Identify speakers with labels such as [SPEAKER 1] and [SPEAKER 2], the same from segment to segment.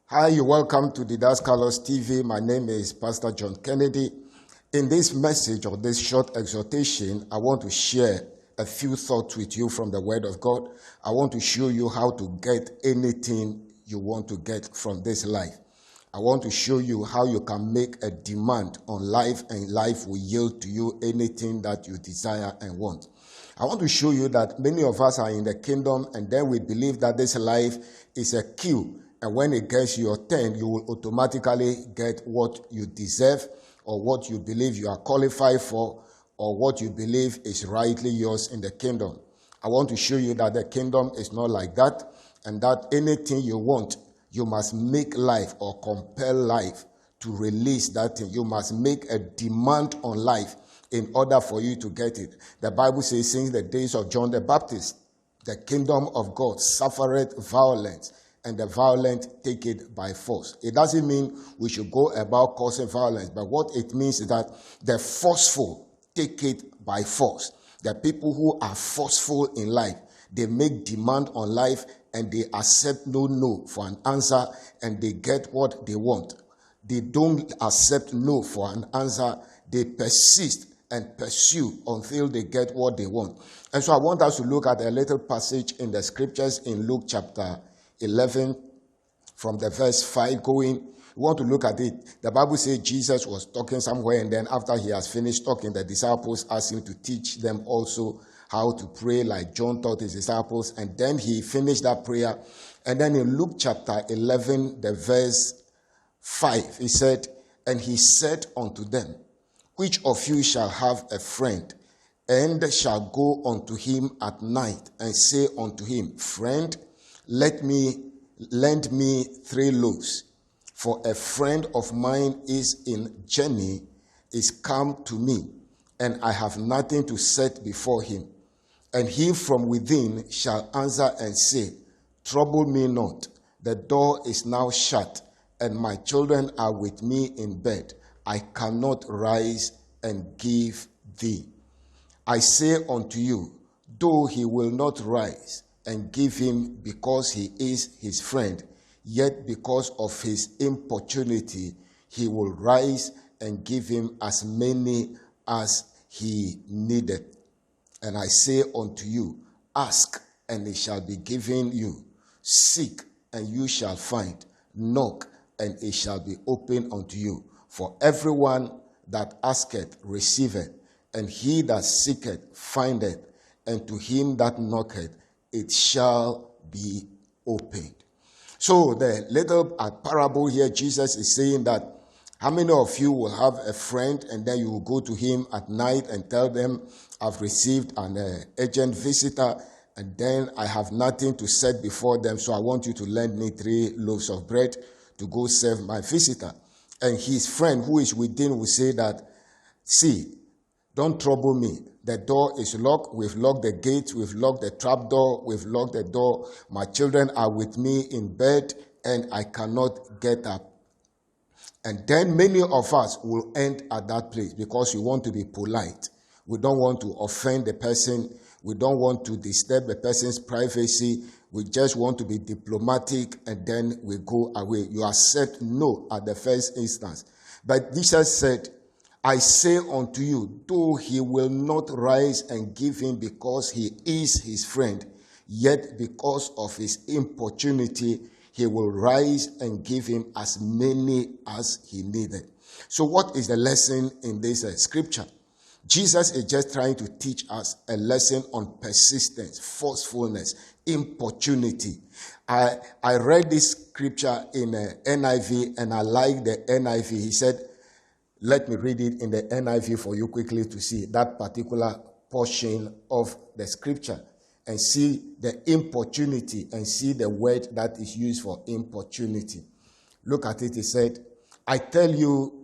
[SPEAKER 1] Hi, you're welcome to Didaskalos TV. My name is Pastor John Kennedy. In this message or this short exhortation, I want to share a few thoughts with you from the Word of God. I want to show you how to get anything you want to get from this life. I want to show you how you can make a demand on life, and life will yield to you anything that you desire and want. I want to show you that many of us are in the kingdom, and then we believe that this life is a queue. And when it gets your turn, you will automatically get what you deserve or what you believe you are qualified for or what you believe is rightly yours in the kingdom. I want to show you that the kingdom is not like that, and that anything you want, you must make life or compel life to release that thing. You must make a demand on life in order for you to get it. The Bible says, since the days of John the Baptist, the kingdom of God suffereth violence, and the violent take it by force. It doesn't mean we should go about causing violence, but what it means is that the forceful take it by force. The people who are forceful in life, they make demand on life and they accept no for an answer, and they get what they want. They don't accept no for an answer. They persist and pursue until they get what they want. And so I want us to look at a little passage in the scriptures in Luke chapter 11, from the verse 5 going. We want to look at it. The Bible says Jesus was talking somewhere, and then after he has finished talking, the disciples asked him to teach them also how to pray like John taught his disciples. And then he finished that prayer. And then in Luke chapter 11, the verse 5, he said, "And he said unto them, which of you shall have a friend, and shall go unto him at night, and say unto him, Friend, lend me 3 loaves, for a friend of mine is in journey, is come to me, and I have nothing to set before him. And he from within shall answer and say, Trouble me not, the door is now shut, and my children are with me in bed. I cannot rise and give thee. I say unto you, though he will not rise and give him because he is his friend, yet because of his importunity, he will rise and give him as many as he needeth. And I say unto you, ask, and it shall be given you. Seek, and you shall find. Knock, and it shall be opened unto you. For everyone that asketh receiveth, and he that seeketh findeth, and to him that knocketh it shall be opened." So the little parable here, Jesus is saying that how many of you will have a friend, and then you will go to him at night and tell them, I've received an urgent visitor, and then I have nothing to set before them, so I want you to lend me 3 loaves of bread to go serve my visitor. And his friend who is within will say that, see, don't trouble me. The door is locked. We've locked the gate. We've locked the trap door. We've locked the door. My children are with me in bed, and I cannot get up. And then many of us will end at that place because we want to be polite. We don't want to offend the person. We don't want to disturb the person's privacy. We just want to be diplomatic, and then we go away. You accept no at the first instance. But Jesus said, I say unto you, though he will not rise and give him because he is his friend, yet because of his importunity, he will rise and give him as many as he needed. So what is the lesson in this scripture? Jesus is just trying to teach us a lesson on persistence, forcefulness, importunity. I read this scripture in NIV, and I like the NIV. He said, let me read it in the NIV for you quickly to see that particular portion of the scripture and see the importunity and see the word that is used for importunity. Look at it. He said, I tell you,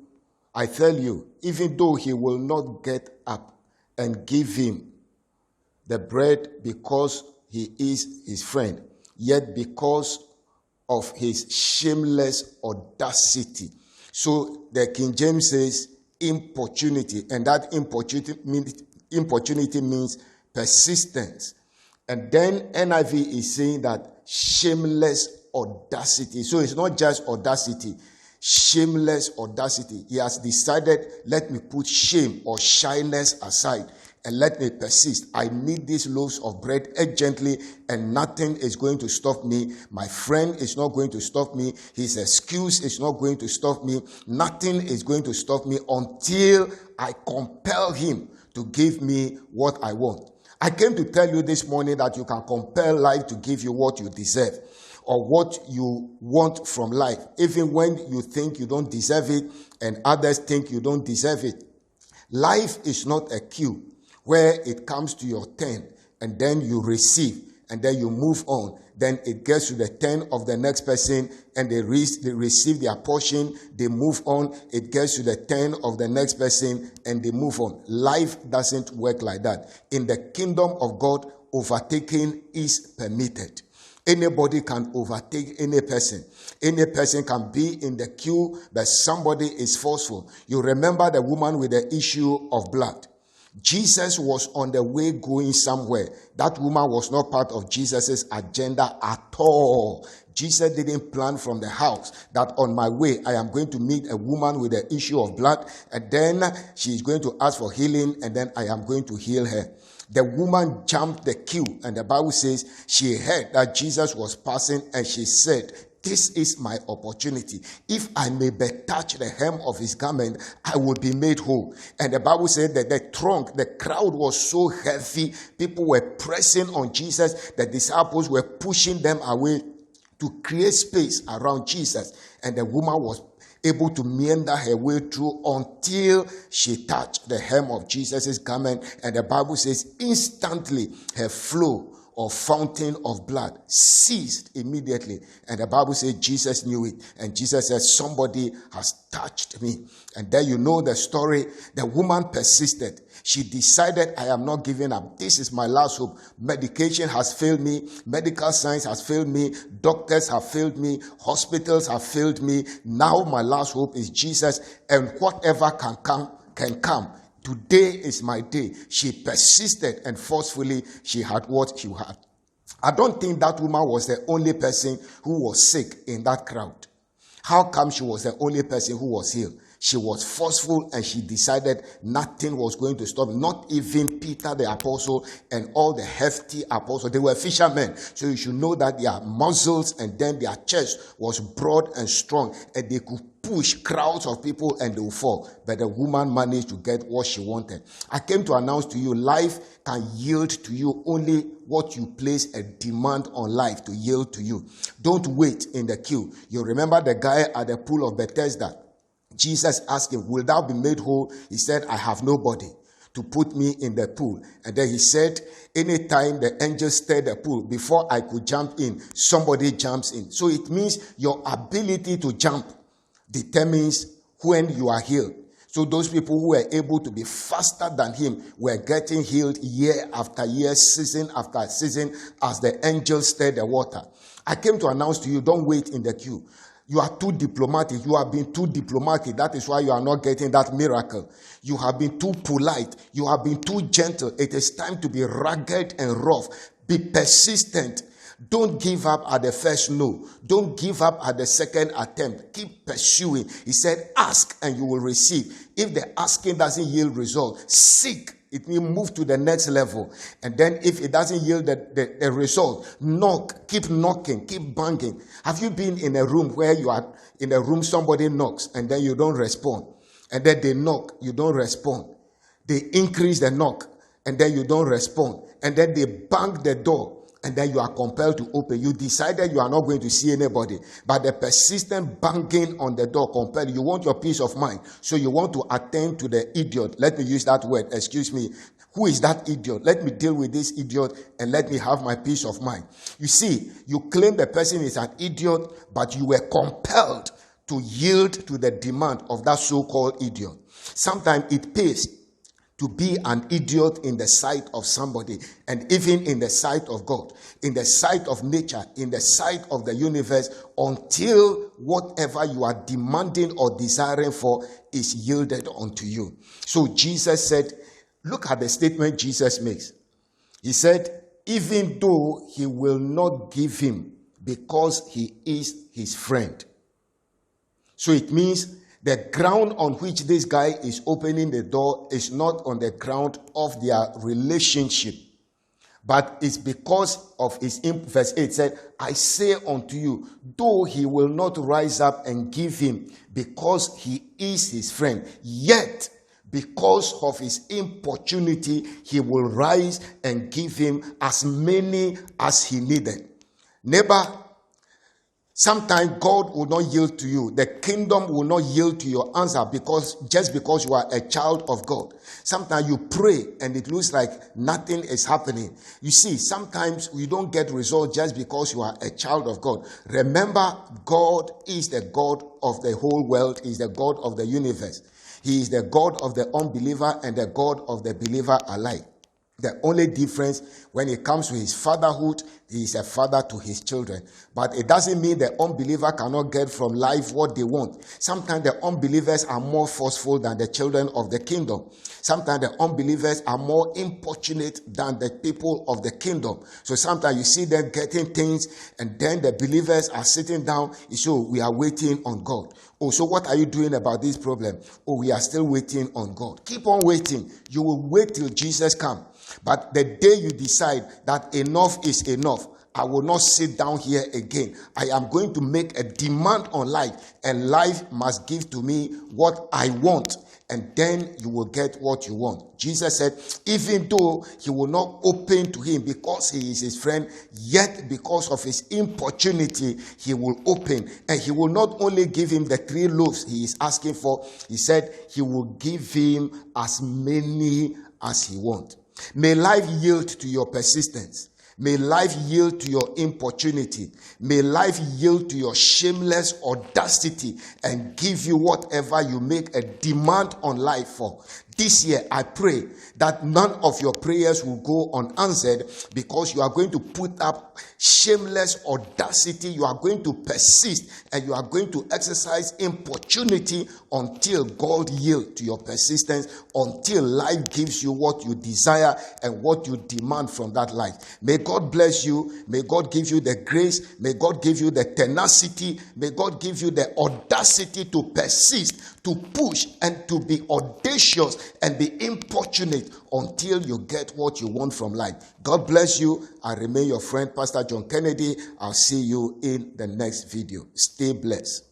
[SPEAKER 1] even though he will not get up and give him the bread because he is his friend, yet because of his shameless audacity. So the King James says importunity, and that importunity means persistence. And then NIV is saying that shameless audacity. So it's not just audacity, shameless audacity. He has decided, let me put shame or shyness aside and let me persist. I need these loaves of bread urgently, and nothing is going to stop me. My friend is not going to stop me. His excuse is not going to stop me. Nothing is going to stop me until I compel him to give me what I want. I came to tell you this morning that you can compel life to give you what you deserve or what you want from life, even when you think you don't deserve it and others think you don't deserve it. Life is not a queue where it comes to your turn and then you receive and then you move on. Then it gets to the turn of the next person and they receive their portion, they move on. It gets to the turn of the next person and they move on. Life doesn't work like that. In the kingdom of God, overtaking is permitted. Anybody can overtake any person. Any person can be in the queue, but somebody is forceful. You remember the woman with the issue of blood. Jesus was on the way going somewhere. That woman was not part of Jesus' agenda at all. Jesus didn't plan from the house that on my way I am going to meet a woman with the issue of blood, and then she is going to ask for healing, and then I am going to heal her. The woman jumped the queue, and the Bible says she heard that Jesus was passing, and she said, this is my opportunity. If I may but touch the hem of his garment, I will be made whole. And the Bible said that the crowd was so heavy. People were pressing on Jesus. The disciples were pushing them away to create space around Jesus. And the woman was able to meander her way through until she touched the hem of Jesus' garment. And the Bible says instantly her flow or fountain of blood ceased immediately. And the Bible says Jesus knew it. And Jesus said, somebody has touched me. And then you know the story. The woman persisted. She decided, I am not giving up. This is my last hope. Medication has failed me. Medical science has failed me. Doctors have failed me. Hospitals have failed me. Now my last hope is Jesus. And whatever can come, can come. Today is my day. She persisted and forcefully she had what she had. I don't think that woman was the only person who was sick in that crowd. How come she was the only person who was healed? She was forceful and she decided nothing was going to stop. Not even Peter the apostle and all the hefty apostles. They were fishermen. So you should know that their muscles and then their chest was broad and strong. And they could push crowds of people and they will fall. But the woman managed to get what she wanted. I came to announce to you, life can yield to you only what you place a demand on life to yield to you. Don't wait in the queue. You remember the guy at the pool of Bethesda. Jesus asked him, will thou be made whole? He said, I have nobody to put me in the pool. And then he said, anytime the angel stirred the pool, before I could jump in, somebody jumps in. So it means your ability to jump determines when you are healed. So those people who were able to be faster than him were getting healed year after year, season after season, as the angel stirred the water. I came to announce to you, don't wait in the queue. You are too diplomatic. You have been too diplomatic. That is why you are not getting that miracle. You have been too polite. You have been too gentle. It is time to be rugged and rough. Be persistent. Don't give up at the first no. Don't give up at the second attempt. Keep pursuing. He said, ask and you will receive. If the asking doesn't yield result, seek. It will move to the next level. And then if it doesn't yield the result, knock, keep knocking, keep banging. Have you been in a room where you are in a room, somebody knocks and then you don't respond? And then they knock, you don't respond. They increase the knock and then you don't respond. And then they bang the door. And then you are compelled to open. You decided you are not going to see anybody. But the persistent banging on the door compelled you. You want your peace of mind. So you want to attend to the idiot. Let me use that word. Excuse me. Who is that idiot? Let me deal with this idiot and let me have my peace of mind. You see, you claim the person is an idiot, but you were compelled to yield to the demand of that so-called idiot. Sometimes it pays to be an idiot in the sight of somebody, and even in the sight of God, in the sight of nature, in the sight of the universe, until whatever you are demanding or desiring for is yielded unto you. So Jesus said, look at the statement Jesus makes. He said, even though he will not give him because he is his friend. So it means the ground on which this guy is opening the door is not on the ground of their relationship, but it's because of his, verse 8 said, I say unto you, though he will not rise up and give him, because he is his friend, yet because of his importunity, he will rise and give him as many as he needed. Neighbor, sometimes God will not yield to you. The kingdom will not yield to your answer just because you are a child of God. Sometimes you pray and it looks like nothing is happening. You see, sometimes we don't get results just because you are a child of God. Remember, God is the God of the whole world, is the God of the universe. He is the God of the unbeliever and the God of the believer alike. The only difference when it comes to his fatherhood, he is a father to his children. But it doesn't mean the unbeliever cannot get from life what they want. Sometimes the unbelievers are more forceful than the children of the kingdom. Sometimes the unbelievers are more importunate than the people of the kingdom. So sometimes you see them getting things and then the believers are sitting down. So we are waiting on God. Oh, so what are you doing about this problem? Oh, we are still waiting on God. Keep on waiting. You will wait till Jesus comes. But the day you decide that enough is enough, I will not sit down here again. I am going to make a demand on life, and life must give to me what I want, and then you will get what you want. Jesus said, even though he will not open to him because he is his friend, yet because of his importunity, he will open. And he will not only give him the 3 loaves he is asking for, he said he will give him as many as he wants. May life yield to your persistence. May life yield to your importunity. May life yield to your shameless audacity and give you whatever you make a demand on life for. This year, I pray that none of your prayers will go unanswered because you are going to put up shameless audacity. You are going to persist and you are going to exercise importunity until God yields to your persistence, until life gives you what you desire and what you demand from that life. May God bless you. May God give you the grace. May God give you the tenacity. May God give you the audacity to persist, to push, and to be audacious and be importunate until you get what you want from life. God bless you. I remain your friend, Pastor John Kennedy. I'll see you in the next video. Stay blessed.